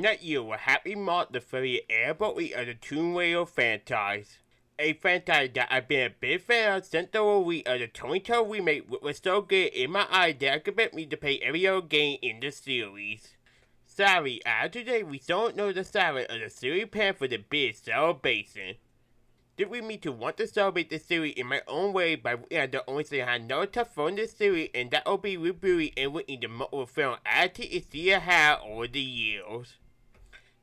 That year will happily mark the 30th anniversary of the Tomb Raider franchise. A franchise that I've been a big fan of since the release of the 2012 remake, which was so good in my eyes that it convinced me to play every other game in the series. Sadly, as today we don't know the status of the series plan for the big celebration. This leads me to want to celebrate the series in my own way by looking at the only thing I know to from the series, and that will be rebooting and looking the multiple film attitude it see it had over the years.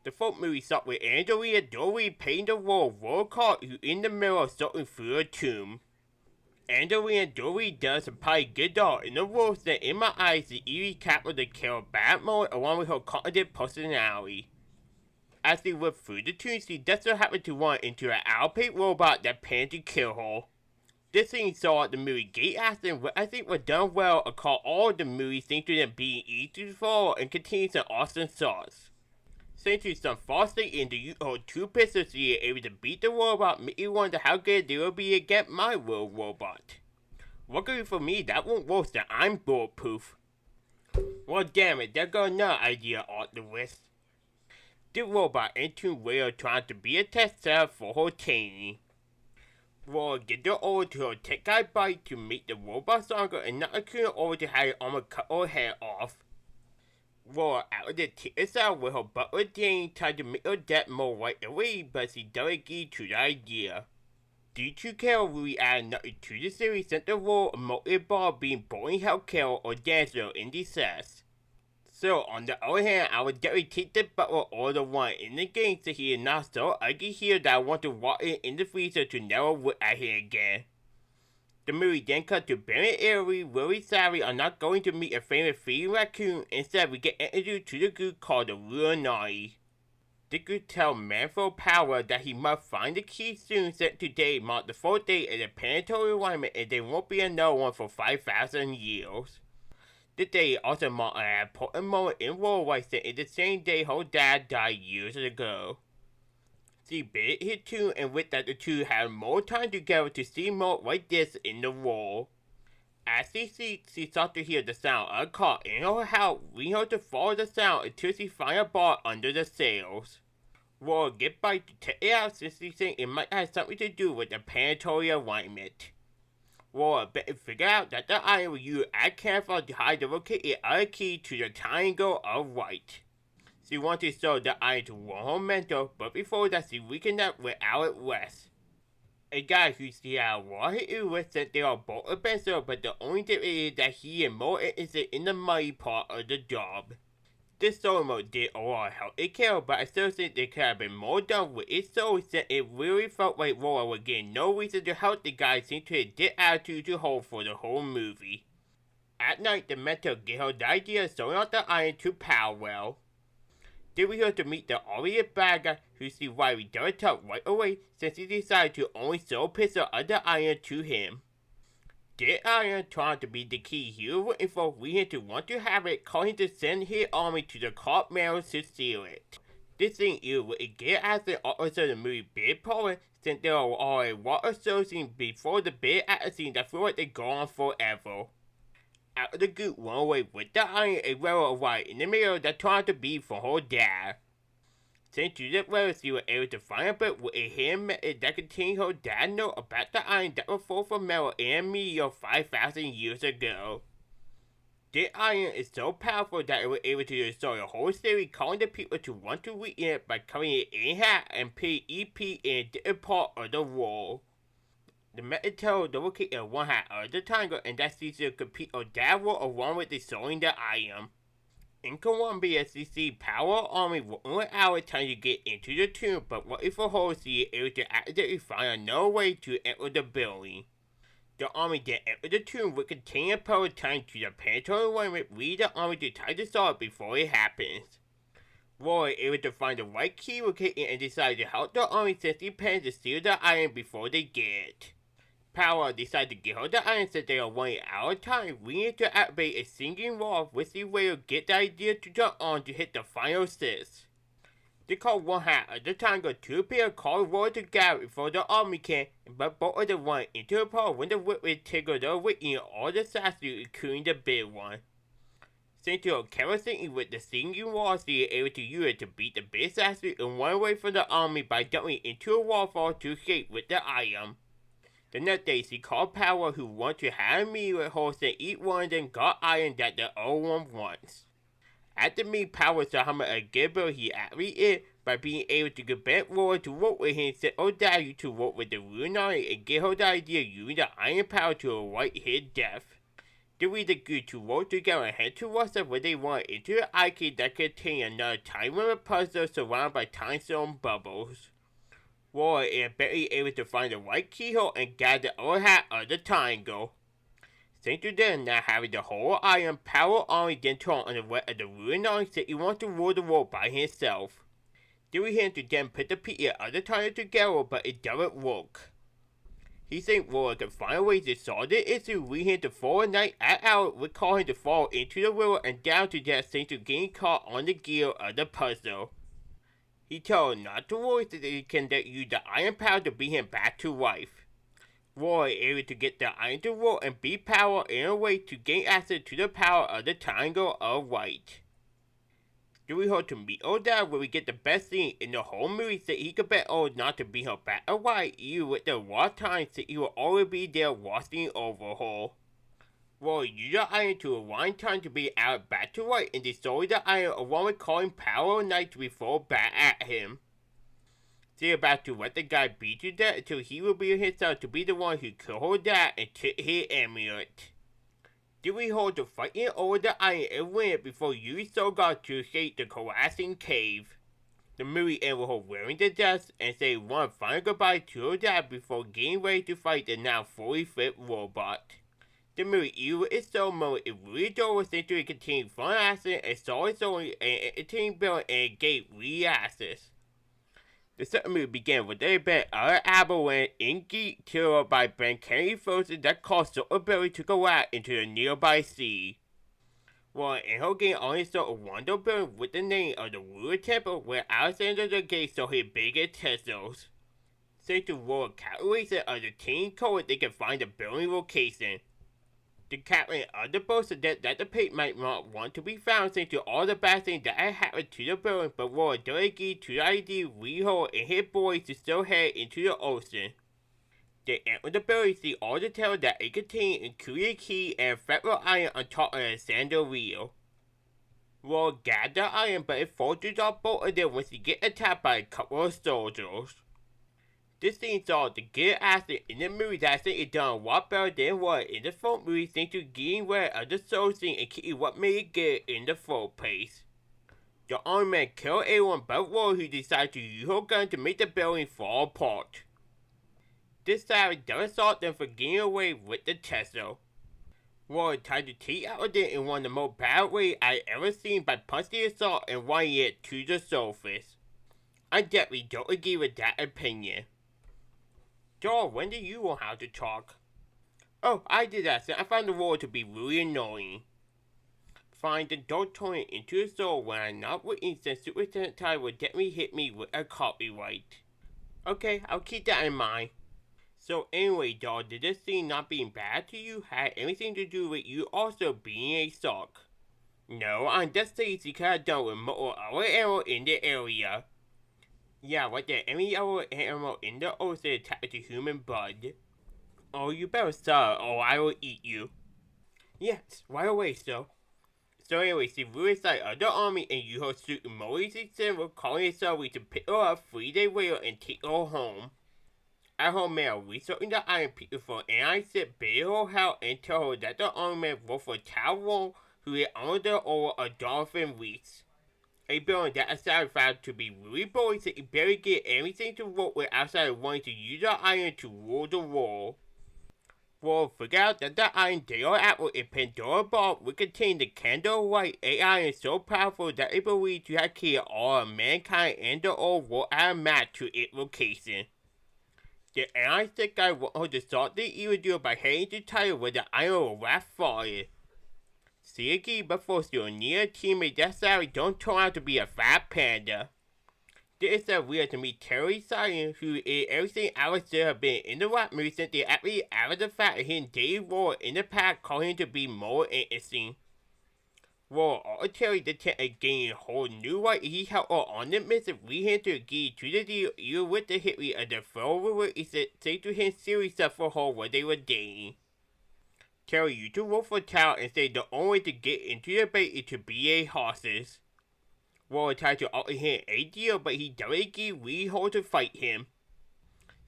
The folk movie starts with Angelina Jolie playing the role of Laura Croft, who in the middle of sorting through a tomb. Angelina Jolie does a pretty good job in the role that in my eyes she easily captured the killer bad mode along with her confident personality. As they look through the tomb, she just so happens to run into an outpaid robot that plans to kill her. This scene saw at the movie Gate Accident, what I think was done well across all of the movies thanks to them being easy to follow and containing some awesome shots. Thanks to some falsely in the use of two pistols, she is able to beat the robot, making you wonder how good they will be against my little robot. Luckily for me, that won't work that I'm bulletproof. Well damn it, there goes another idea off the list. The robot and Tomb Raider trying to be a test cell for her training. Laura gets her over to her tech guy bike to make the robot stronger and not accusing her over to have her armor cut her head off. Laura out of the ticket cell with her butler Jane tried to make her death more right away, but she doesn't agree to the idea. Due to Carol really added nothing to the series since the role of motive ball being boring healthcare or dancer in distress. So, on the other hand, I would definitely take the butler or the one in the game so he is not so ugly here that I want to walk in the freezer to never look at him again. The movie then cuts to Ben and Avery, really sorry are not going to meet a famous feeding raccoon. Instead, we get introduced to the group called the Illuminati. The group tells Manfred Power that he must find the key soon since today marks the 4th day of the planetary alignment and there won't be another one for 5,000 years. The day also marked an important moment in worldwide since it's the same day her dad died years ago. She bit his two and with that the two had more time together to see more like this in the world. As she sleeps, she starts to hear the sound of a car in her house, leading her to follow the sound until she finds a bar under the sails. Laura gets by to check it out since she thinks it might have something to do with the planetary alignment. Laura better figure out that the iron will use as camouflage to hide the located other key to the triangle of light. She wants to show the iron to warn her mentor, but before that she reconnects with Alec West, a guy who she had a lot to do with since they are both adventurers, but the only difference is that he is more interested in the money part of the job. This solo mode did a lot of help care, but I still think there could have been more done with its soul since it really felt like Laura was getting no reason to help the guy since to have this attitude to hold for the whole movie. At night, the mentor gave her the idea of sewing out the iron to Powell. Then we heard to meet the obvious bad guy who sees why we don't talk right away since he decided to only sew a pistol of the iron to him. This iron trying to be the key he was looking for, we had to want to have it, calling to send his army to the Cop Mountains to steal it. This thing is what it get as the officer of the movie Big Power, since there are a lot of show scenes before the big action scene that feel like they go on forever. Out of the group run away with the iron, a railroad right in the middle that trying to be for her dad. Since to the railroad, she was able to find a book with a hidden method that contained her dad's note about the iron that was full from metal and meteor 5,000 years ago. This iron is so powerful that it was able to destroy a whole city, calling the people to want to read it by cutting it in half and putting EP in a different part of the world. The method tells the locator one half of the triangle and that she should compete on that world along with destroying the iron. In Colombia, she sees Power Army working with Alex trying to get into the tomb, but lucky for her, she is able to accidentally find another way to enter the building. The army then enters the tomb with containing power time to the planetary alignment, leading the army to try to solve it before it happens. Laura is able to find the right key located and decides to help the army since he plans to steal the iron before they get it. Power decides to give her the iron since they are running out of time, leading to activate a singing wall, which the way get the idea to jump on to hit the final 6. They call one half of the triangle to appear called Laura to gather before the army can, but both of them run into a pole when the whip trigger the awakening of all the statues, including the big one. Saint kerosene with the singing wall, so you're able to use it to beat the base athlete and run away from the army by jumping into a waterfall to escape with the item. The next day, she called Power, who wanted to have a meal with horse and eat one and then got iron that the old one wants. After me, Power saw how much a good boy he actually is by being able to get bent Roar to work with him, set O'Dowd to work with the Rune Iron and get her the idea of using the iron power to avoid his death. The reader agreed to work together and head to Russia where they went into an arcade that contained another time limit puzzle surrounded by time zone bubbles. Roar is eventually able to find the right keyhole and gather the other half of the triangle. Thanks to them now having the whole iron power army then turn on the rest of the ruined iron said he wants to rule the world by himself. They were him to then put the pieces of the triangle together, but it doesn't work. He thinks Roar can find a way to solve the issue, leading him to fall a night at hour, would call him to fall into the river and down to death thanks to getting caught on the gear of the puzzle. He told him not to worry so that he can use the iron power to bring him back to life. Roar is able to get the iron to work and beat Power in a way to gain access to the power of the Triangle of Light. Then we hope to meet O'Dowd where we get the best scene in the whole movie so he could bet Old not to bring her back alive even with the raw time so he will always be there watching over her. Roar used the iron to rewind time to be out back to light and destroy the iron along with calling Power of Night to be thrown back at him. They're about to let the guy beat to death until he will be himself to be the one who killed her dad and took his amulet. Then we hold the fighting over the iron and win it before Yuri Sogar to escape the collapsing cave. The movie ends with her wearing the dress and saying one final goodbye to her dad before getting ready to fight the now fully fit robot. The movie, even with its slow mode, is really dull since it contains fun action and solid story and entertaining build and it gave reactions. The second movie began with the event of an avalanche in Geek Terror by Ben Kennedy Frozen that caused the ability to go out into the nearby sea. While in her game only saw a wonder building with the name of the Ruler Temple where Alexander the Great saw his biggest Teslas. Thanks to Roar calculation of the team code they can find the building location. The captain of the boat suggests that the pig might not want to be found thanks to all the bad things that had happened to the building, but Roar does agree to the idea we hold and his boys to still head into the ocean. They enter the building see all the terror that it contains, including a key and federal iron on top of a sandal wheel. Roar gathers the iron, but it falls off both of them when she gets attacked by a couple of soldiers. This scene saw the good acting in the movie that I think it done a lot better than what in the first movie thanks to getting rid of the soul scene and keeping what made it good in the first place. The army man killed everyone but Roar who decided to use her gun to make the building fall apart. This savage doesn't stop them from getting away with the Tesla. Roar tried to take out them in one of the most bad ways I've ever seen by punching the assault and running it to the surface. I definitely don't agree with that opinion. Joel, when did you learn how to talk? Oh, I did that since I found the role to be really annoying. Fine, then don't turn it into a soul when I'm not waiting since Superintendent Ty will definitely hit me with a copyright. Okay, I'll keep that in mind. So anyway, doll, did this scene not being bad to you have anything to do with you also being a sock? No, I'm just lazy because I don't with more other arrow in the area. Yeah, like there any other animal in the ocean attached to human blood? Oh, you better stop or I will eat you. Yes, right away, sir. So anyway, she really side of the army and you her suit Molly's December calling herself to pick her up 3 days later and take her home. At her mail, researching the iron people for I said bid her help and tell her that the army man worked for Tyrone who is under the order of Dolphin Reese. A building that is satisfied to be really boring so he barely get anything to work with outside of wanting to use the iron to rule the world. Roar figured out that the iron they are at in Pandora Ball would contain the candle light AI is so powerful that it believed to have killed all of mankind and the old world at a match to its location. The AI sick guy wanted her to start the evildoer by heading to Tyler where the iron will last falling. See again before you're near a teammate that sadly don't turn out to be a fat panda. This is weird to meet Terry Simon, who is everything Alex should have been in the rap movie since they actually added the fact of him Dave Roar in the past calling him to be more interesting. Well, Terry the tent again whole new way he held on the mission we had to get to the deal you with the history of the follower is it say to him series stuff for her what they were dating. Terry you to work for town and say the only way to get into the bait is to be a horses. Well tried to offer him a deal but he doesn't agree we hold to fight him.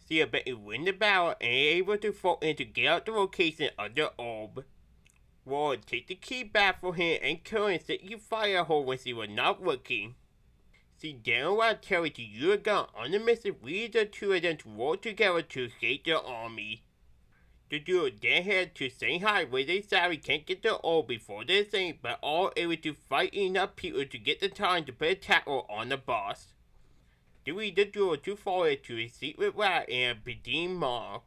See I bet he win the battle and able to fall in to get out the location of the orb. Ward take the key back for him and kill and set you fire hole when she was not working. See then while Terry to you gun on the mission we the two of them to work together to save the army. The duo then head to Shanghai where they sadly can't get the orb before they sing but all able to fight enough people to get the time to put a tackle on the boss. Dewey the duo to follow to a secret route and Bedine Mall.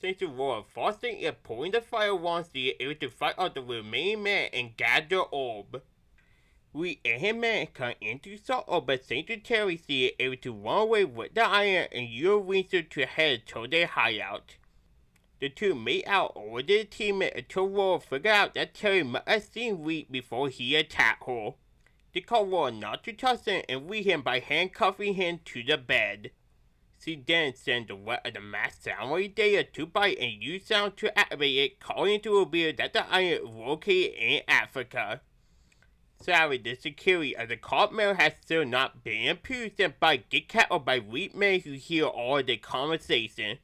Since the war forcing and pulling the fire once they are able to fight out the remaining men and gather the orb. We and his men come into Saul but Saint Terry see it able to run away with the iron and you Windsor to head to their hideout. The two made out over their teammate until War figured out that Terry must have seen Reed before he attacked her. They called War not to touch him and weed him by handcuffing him to the bed. She then sent the rest of the mass sound wave data to bite and use sound to activate it, calling to reveal that the iron is located in Africa. Sadly, the security of the cult mail has still not been improved and by get caught by weak men who hear all the conversation.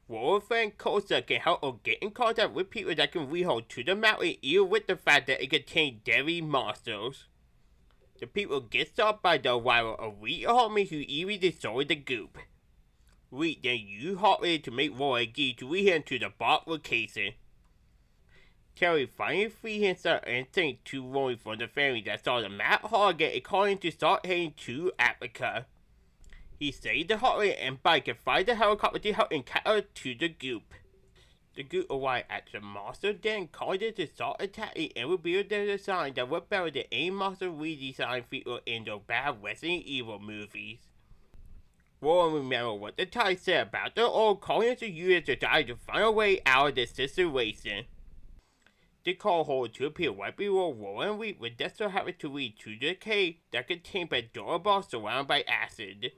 War friend Kosa can help her get in contact with people that can read her to the mountain even with the fact that it contains deadly monsters. The people get stopped by the arrival of Reed Hartman who even destroyed the group. Reed then used Hartman to make Roy agree to lead him to the bot location. Terry finally freed himself and thanked to Roy for the family that saw the map Hargan and called him to start heading to Africa. He saved the Hartman and Bike and find the helicopter to help him catch to the group. The group arrived at the monster den, called it to start attacking and revealed their design that were better than any monster redesign feature in the bad Resident Evil movies. Warren remembered what the Thai said about the old calling to use to try to find a way out of the situation. They called her to appear right below Warren Reed with Dexter having to lead to the cave that contained Pandora ball surrounded by acid.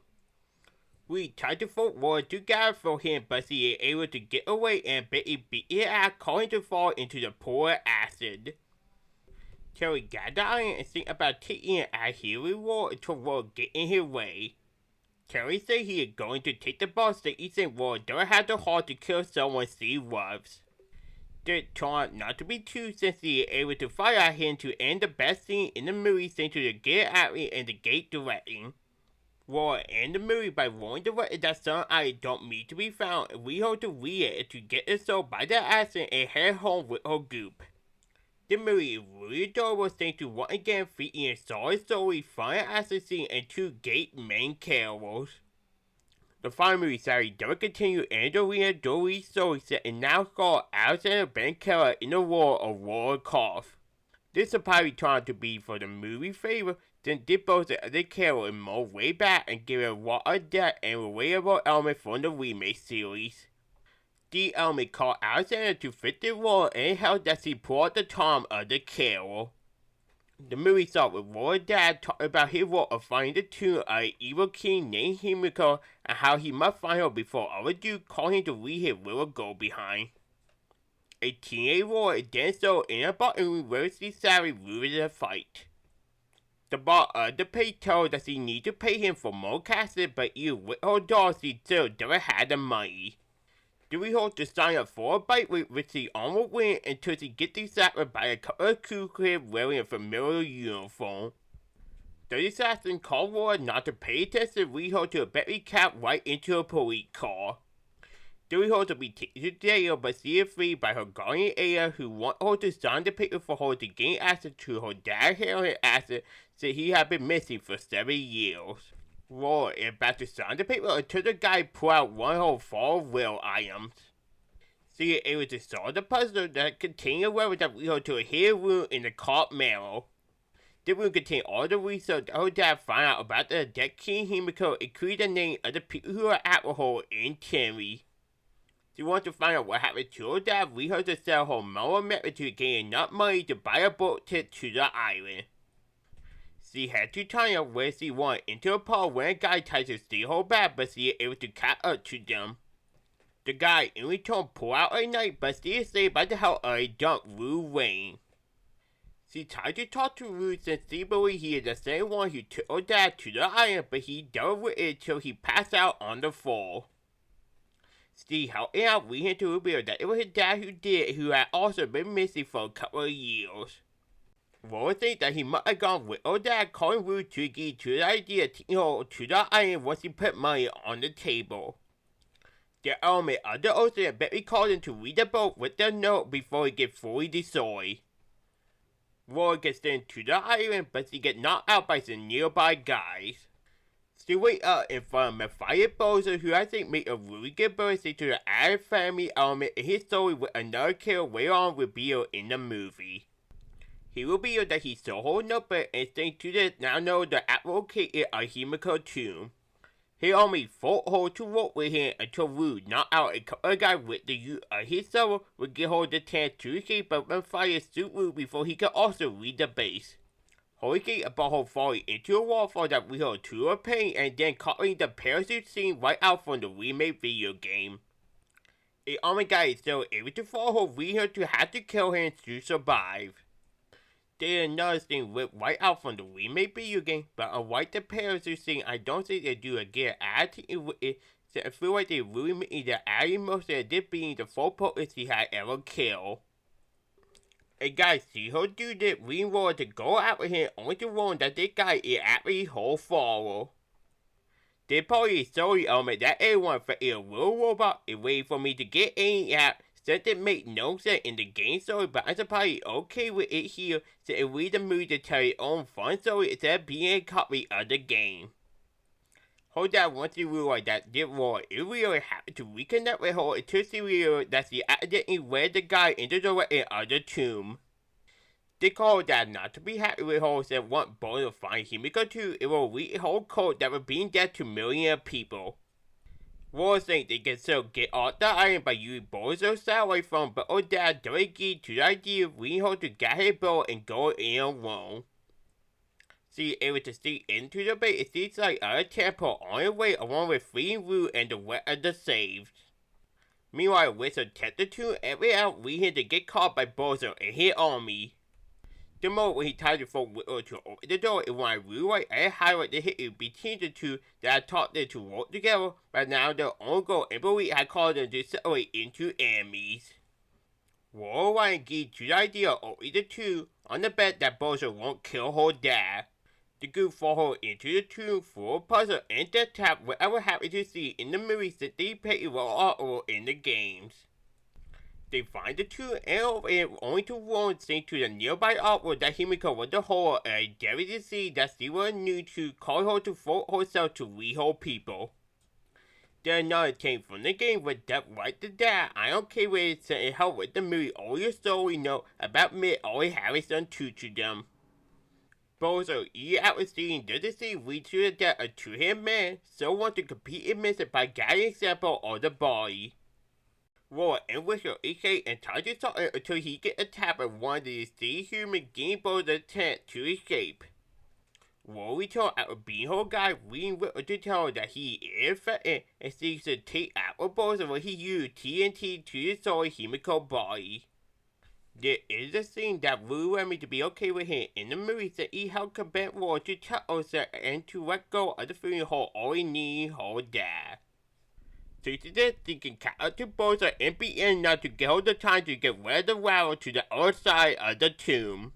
We tried to force Warren to gather for him, but he is able to get away and Betty beat it out, calling to fall into the pool of acid. Terry gathered the iron and think about taking it out here with Warren until Warren get in his way. Terry said he is going to take the boss that he said Warren don't have the heart to kill someone he loves. They turned not to be true since he is able to fire at him to end the best scene in the movie thanks to the Get Out and the gate directing. War and the movie by warning the director that some items don't need to be found and we hope to read it to get it sold by the accident and head home with her group. The movie is really adorable thanks to once again featuring a solid story, fun action scene and two great main characters. The final movie series does continue and the real story set and now called Alexander Ben Keller in the War of Warcraft. This will probably turn out to be for the movie favor, then did both the other character in more way back and give it a lot of depth and relatable element from the remake series. The element called Alexander to fit the role and helped that he pulled out the charm of the character. The movie started with Roy's dad talking about his role of finding the tomb of an evil king named Himiko and how he must find her before other dudes call him to leave his little girl behind. A teenage Roy then stole in a bar and reversely savvy rooted the fight. The bar of the page told that she needs to pay him for more casting, but even with her doll she still doesn't have the money. We hope to sign up for a bite which she almost win until she gets distracted by a couple of cool kids wearing a familiar uniform. The assassin called Roy not to pay attention we hope to a Betty Cat right into a police car. We hope to be taken to jail but she is freed by her guardian Ada who want her to sign the paper for her to gain access to her dad's inherited asset since he had been missing for 7 years. Roy is about to sign the paper until the guy pull out one of her fall will items. She is able to solve the puzzle that contains a weapon that we hold to a hidden room in the cult marrow. The room contains all the research that her dad found out about the dead King Himiko, including the name of the people who are at with her in Terry. She wants to find out what happened to her dad. We heard to sell her mother method to gain enough money to buy a boat ticket to the island. She had to Tanya where she went into a pub when a guy tried to steal her bag, but she was able to catch up to them. The guy in return pulled out a knife, but she is saved by the help of a drunk Raking. She tried to talk to Rue since she believed he is the same one who took her dad to the island, but he dealt with it till he passed out on the floor. She helped out Rue to reveal that it was his dad who did it, who had also been missing for a couple of years. Roy thinks that he might have gone with her dad, calling Rue to agree to the idea of taking her to the island once he put money on the table. The element of the ocean Betty called him to read the boat with the note before he gets fully destroyed. Roy gets into the island, but she gets knocked out by some nearby guys. She wakes up in front of Matthias Bowser, who I think made a really good birthday to the added family element in his story with another kill later on revealed in the movie. He revealed that he saw her notebook and thanks to this now know the actual located a Himiko tomb. He only fought her to work with him until Rue knocked out a couple of guys with the use of his sword would give her the chance to escape but Matthias shoot Rue before he could also read the base. Hurricane about her falling into a waterfall that we heard to her pain and then cutting the parachute scene right out from the remake video game. A army guy is still able to follow her, leading her to have to kill him to survive. There's another thing ripped right out from the remake video game, but unlike the parachute scene, I don't think they do a good attitude with it, so I feel like they really made the adding most of this being the full purpose he had ever killed. A guy see her do this, leading Roy to go out with him only to warn that this guy is actually her follower. This probably a story element that everyone for a real robot is waiting for me to get any out. Since it made no sense in the game story, but I'm surprised okay with it here, so it read the movie to tell its own fun story instead of being a copy of the game. Her dad once she realized that this Roy is really happy to reconnect with her until she realized that she accidentally led the guy into the direction of the tomb. They called her dad not to be happy with her, said want both to find Himiko too, it will read her code that was being dead to millions of people. Roy thinks they can still get off the island by using bullets or satellite phone, but her dad don't agree to the idea of leading her to get his boat and go in alone. She is able to sneak into the base and sees like a temple on her way along with freeing Rue and the rest of the saved. Meanwhile, Wizard takes the two every out, leading him to get caught by Bozo and his army. The moment when he tried to phone Whittle to open the door, it wanted Rue right and highlight the hit between the two that had taught them to work together, but now their own goal and belief had caused them to separate into enemies. Roy Ryan agreed to the idea of opening the two on the bet that Bozo won't kill her dad. The group followed her into the tomb for a puzzle and death trap whatever happened to see in the movie since they played a role in the games. They find the two and over it only to warn saying to the nearby artwork that Himiko was the horror and a devil disease that she was new to call her to force herself to lead her people. Then another thing from the game was that right to that I don't care with it since it helped with the movie all your story note about Mitt always having done true to them. Bozo eat out with seeing the disease lead to the death of a two-handed man, so want to compete in missing by getting an example of the body. Roy and Whistle escape and try to stop it until he gets attacked by one of the sea humans getting Bozo's tent to escape. Roy returns after being her guy, leading Whistle to tell her that he is infected and seeks to take out with Bozo where he used TNT to destroy Himiko's body. There is a scene that Rue wanted me to be okay with him in the movie that he helped convince Roy to tell herself and to let go of the feeling her always needing her dad. Due to this, she can catch up to Bozo and be in enough to give her the time to get rid of the rattle to the other side of the tomb.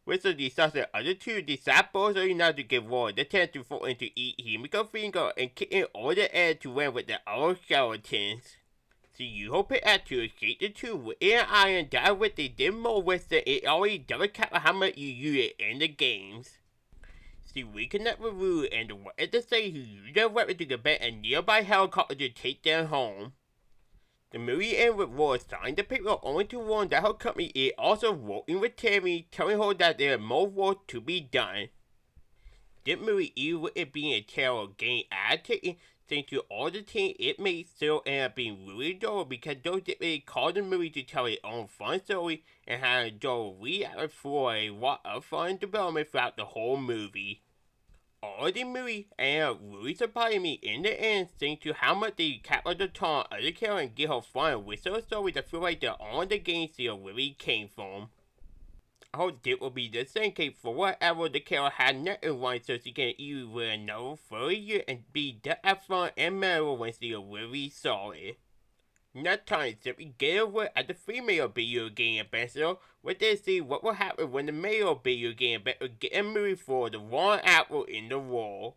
With the disaster of the two, decide Bozo enough to give Roy the chance to fall in to eat Himiko's finger and kick in all the air to win with the other skeletons. She used her pickaxe to escape the tomb with an iron that with they did more with it, it already double captured how much you use it in the games. She reconnect with Rue and the rest of the state who used their weapon to get back a nearby helicopter to take them home. The movie ends with Roy signing the paper only to warn that her company is also working with Tammy, telling her that there is more work to be done. This movie, even with it being a tale of game adaptation, thanks to all the team it made, still ended up being really dull because those didn't really call the movie to tell its own fun story and had a dull react for a lot of fun development throughout the whole movie. All the movie ended up really surprising me in the end thanks to how much they captured the tone of the character and get her fun with those stories that feel like they're on the game still really came from. I hope this will be the same case for whatever the character had next one so she can either wear another for a year and be that as fun and memorable when she really saw it. Next time, simply get a look at the female video game ambassador, where they see what will happen when the male video game ambassador get a movie for the wrong apple in the wall.